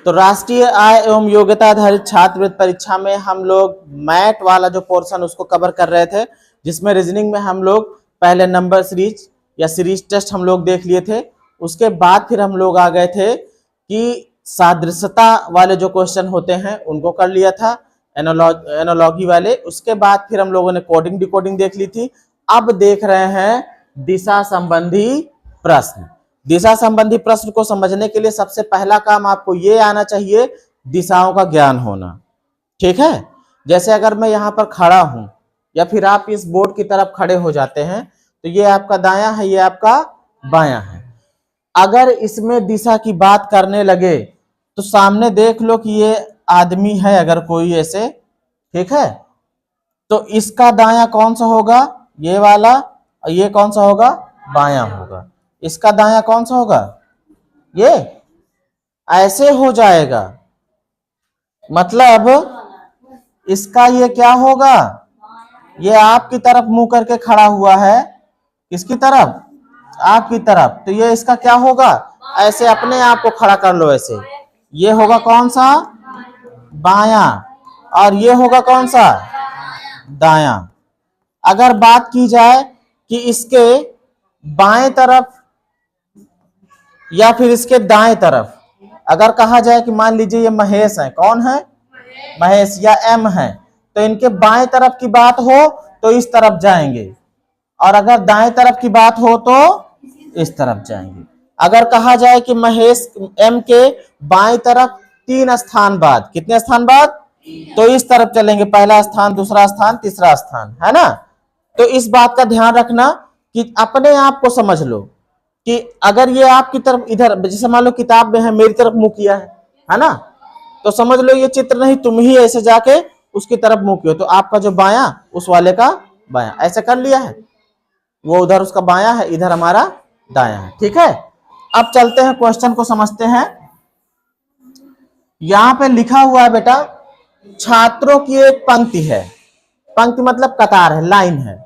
तो राष्ट्रीय आय एवं योग्यता आधारित छात्रवृत्ति परीक्षा में हम लोग मैथ वाला जो पोर्शन उसको कवर कर रहे थे, जिसमें रीजनिंग में हम लोग पहले नंबर सीरीज या सीरीज टेस्ट हम लोग देख लिए थे। उसके बाद फिर हम लोग आ गए थे कि सादृश्यता वाले जो क्वेश्चन होते हैं उनको कर लिया था, एनालॉजी वाले। उसके बाद फिर हम लोगों ने कोडिंग डिकोडिंग देख ली थी। अब देख रहे हैं दिशा संबंधी प्रश्न। दिशा संबंधी प्रश्न को समझने के लिए सबसे पहला काम आपको ये आना चाहिए, दिशाओं का ज्ञान होना। ठीक है, जैसे अगर मैं यहाँ पर खड़ा हूं या फिर आप इस बोर्ड की तरफ खड़े हो जाते हैं तो ये आपका दायां है, ये आपका बायां है। अगर इसमें दिशा की बात करने लगे तो सामने देख लो कि ये आदमी है अगर कोई ऐसे, ठीक है, तो इसका दायां कौन सा होगा, ये वाला, और ये कौन सा होगा, बायां होगा। इसका दायां कौन सा होगा, ये ऐसे हो जाएगा, मतलब इसका ये क्या होगा, ये आपकी तरफ मुंह करके खड़ा हुआ है, किसकी तरफ, आपकी तरफ, तो ये इसका क्या होगा, ऐसे अपने आप को खड़ा कर लो ऐसे, ये होगा कौन सा, बायां, और ये होगा कौन सा, दायां। अगर बात की जाए कि इसके बाएं तरफ या फिर इसके दाएं तरफ, अगर कहा जाए कि मान लीजिए ये महेश है, कौन है, महेश या एम है, तो इनके बाएं तरफ की बात हो तो इस तरफ जाएंगे, और अगर दाएं तरफ की बात हो तो इस तरफ जाएंगे। अगर कहा जाए कि महेश एम के बाएं तरफ 3 स्थान बाद, कितने स्थान बाद, तो इस तरफ चलेंगे, पहला स्थान, दूसरा स्थान, तीसरा स्थान, है ना। तो इस बात का ध्यान रखना कि अपने आप को समझ लो कि अगर ये आपकी तरफ इधर, जैसे मान लो किताब में है, मेरी तरफ मुंह किया है ना, तो समझ लो ये चित्र नहीं, तुम ही ऐसे जाके उसकी तरफ मुंह किया, तो आपका जो बायां उस वाले का बायां, ऐसे कर लिया है, वो उधर उसका बायां है, इधर हमारा दायां है। ठीक है, अब चलते हैं क्वेश्चन को समझते हैं। यहां पे लिखा हुआ है बेटा, छात्रों की एक पंक्ति है, पंक्ति मतलब कतार है, लाइन है,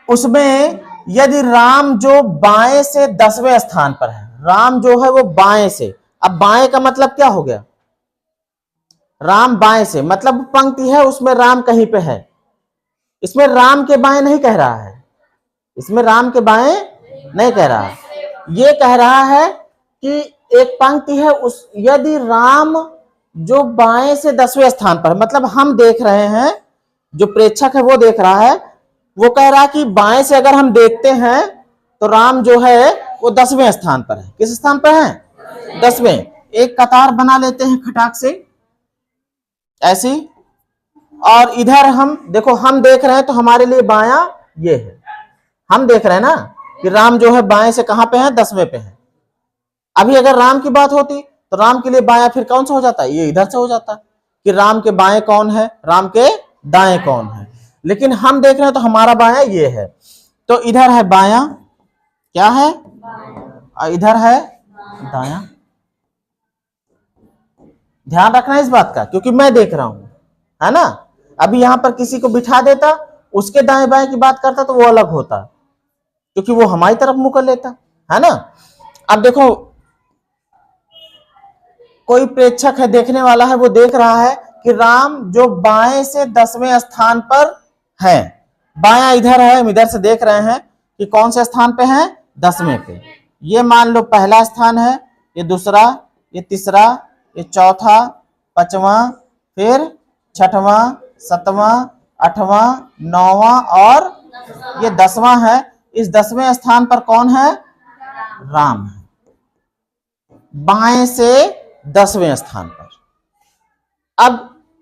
उसमें यदि राम जो बाएं से 10वें स्थान पर है, राम जो है वो बाएं से, अब बाएं का मतलब क्या हो गया, राम बाएं से, मतलब पंक्ति है उसमें राम कहीं पे है, इसमें राम के बाएं नहीं कह रहा है, इसमें राम के बाएं नहीं कह रहा है, ये कह रहा है कि एक पंक्ति है उस, यदि राम जो बाएं से 10वें स्थान पर, मतलब हम देख रहे हैं, जो प्रेक्षक है वो देख रहा है, वो कह रहा है कि बाएं से अगर हम देखते हैं तो राम जो है वो 10वें स्थान पर है। किस स्थान पर है, 10वें। एक कतार बना लेते हैं खटाक से ऐसी, और इधर हम देखो, हम देख रहे हैं तो हमारे लिए बायां ये है, हम देख रहे हैं ना कि राम जो है बाएं से कहां पे है, 10वें पे है। अभी अगर राम की बात होती तो राम के लिए बायां फिर कौन सा हो जाता है, ये इधर से हो जाता कि राम के बाएं कौन है, राम के दाएं कौन है, लेकिन हम देख रहे हैं तो हमारा बायां ये है, तो इधर है बायां, क्या है, और इधर है दायां। ध्यान रखना इस बात का, क्योंकि मैं देख रहा हूं, है ना। अभी यहां पर किसी को बिठा देता, उसके दाएं बाएं की बात करता तो वो अलग होता, क्योंकि वो हमारी तरफ मुंह कर लेता, है ना। अब देखो, कोई प्रेक्षक है, देखने वाला है, वो देख रहा है कि राम जो बाएं से 10वें स्थान पर है, बायां इधर है, हम इधर से देख रहे हैं कि कौन से स्थान पे है, 10वें पे। ये मान लो पहला स्थान है, ये दूसरा, ये तीसरा, ये चौथा, 5वां, फिर 6वां, 7वां, 8वां, 9वां और ये 10वां है। इस 10वें स्थान पर कौन है, राम है, बाएं से 10वें स्थान पर। अब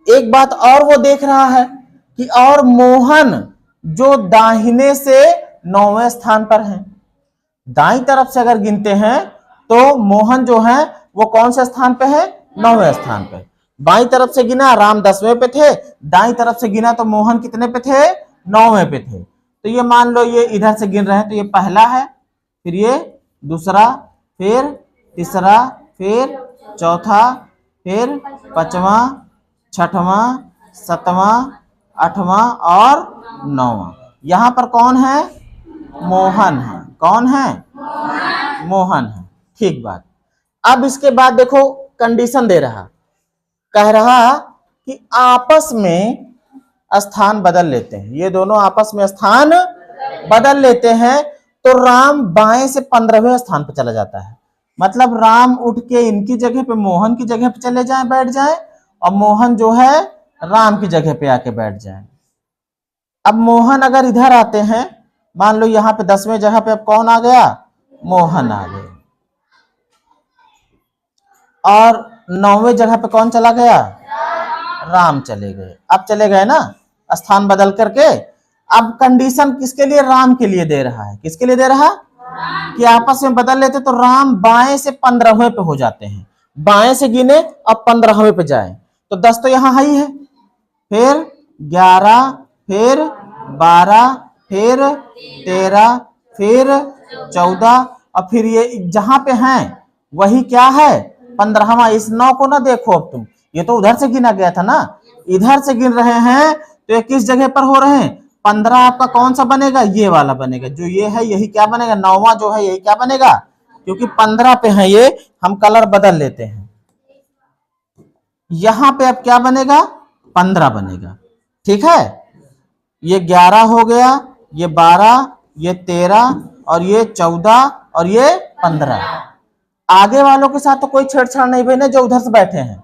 एक बात और वो देख रहा है कि और मोहन जो दाहिने से 9वें स्थान पर है, दाईं तरफ से अगर गिनते हैं तो मोहन जो है वो कौन से स्थान पे है, 9वें स्थान पे। बाईं तरफ से गिना राम 10वें पे थे, दाईं तरफ से गिना तो मोहन कितने पे थे, 9वें पे थे। तो ये मान लो ये इधर से गिन रहे हैं तो ये पहला है, फिर ये दूसरा, फिर तीसरा, फिर चौथा, फिर 5वां, 6वां, 7वां, 8वां और 9वां। यहां पर कौन है, मोहन है, कौन है, मोहन है। ठीक बात। अब इसके बाद देखो कंडीशन दे रहा, कह रहा कि आपस में स्थान बदल लेते हैं, ये दोनों आपस में स्थान बदल लेते हैं, तो राम बाएं से 15वें स्थान पर चला जाता है। मतलब राम उठ के इनकी जगह पे मोहन की जगह पे चले जाएं, बैठ जाएं, और मोहन जो है राम की जगह पे आके बैठ जाएं। अब मोहन अगर इधर आते हैं, मान लो यहाँ पे 10वें जगह पे अब कौन आ गया, मोहन आ गए, और 9वें जगह पे कौन चला गया, राम चले गए। अब चले गए ना स्थान बदल करके। अब कंडीशन किसके लिए, राम के लिए दे रहा है, किसके लिए दे रहा, कि आपस में बदल लेते तो राम बाएं से 15वें पे हो जाते हैं, बाएं से गिने अब 15वें पे जाए, तो 10 तो यहाँ ही है, फिर 11, फिर 12, फिर 13, फिर 14, और फिर ये जहां पे हैं वही क्या है, 15वां। इस 9 को ना देखो अब तुम, ये तो उधर से गिना गया था ना, इधर से गिन रहे हैं, तो ये किस जगह पर हो रहे हैं, 15 आपका कौन सा बनेगा, ये वाला बनेगा, जो ये है यही क्या बनेगा, 9वां जो है यही क्या बनेगा, क्योंकि 15 पे है ये, हम कलर बदल लेते हैं। यहां पे अब क्या बनेगा, 15 बनेगा, ठीक है। ये 11 हो गया, ये 12, ये 13, और ये 14, और ये 15। आगे वालों के साथ तो कोई छेड़छाड़ नहीं बने, जो उधर से बैठे हैं,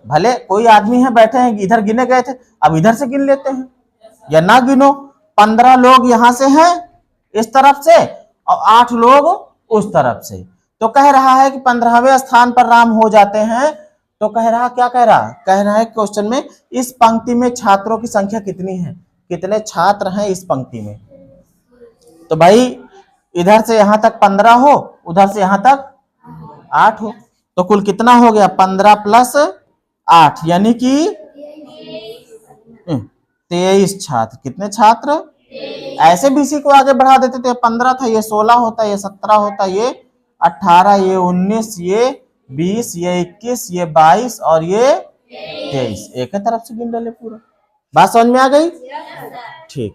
भले कोई आदमी है बैठे हैं, इधर गिने गए थे, अब इधर से गिन लेते हैं, या ना गिनो। 15 लोग यहां से हैं इस तरफ से, और 8 लोग उस तरफ से, तो कह रहा है कि 15वें स्थान पर राम हो जाते हैं। तो कह रहा, क्या कह रहा है क्वेश्चन में, इस पंक्ति में छात्रों की संख्या कितनी है, कितने छात्र हैं इस पंक्ति में। तो भाई इधर से यहां तक 15 हो, उधर से यहां तक 8 हो, तो कुल कितना हो गया, 15 प्लस 8 यानी कि 23 छात्र। कितने छात्र, ऐसे भी इसी को आगे बढ़ा देते थे, 15 था, ये 16 होता, ये 17 होता, ये 18, ये 19, ये 20, ये 21, ये 22, और ये 23, एक ही तरफ से गिन डाले पूरा। बात समझ में आ गई, ठीक।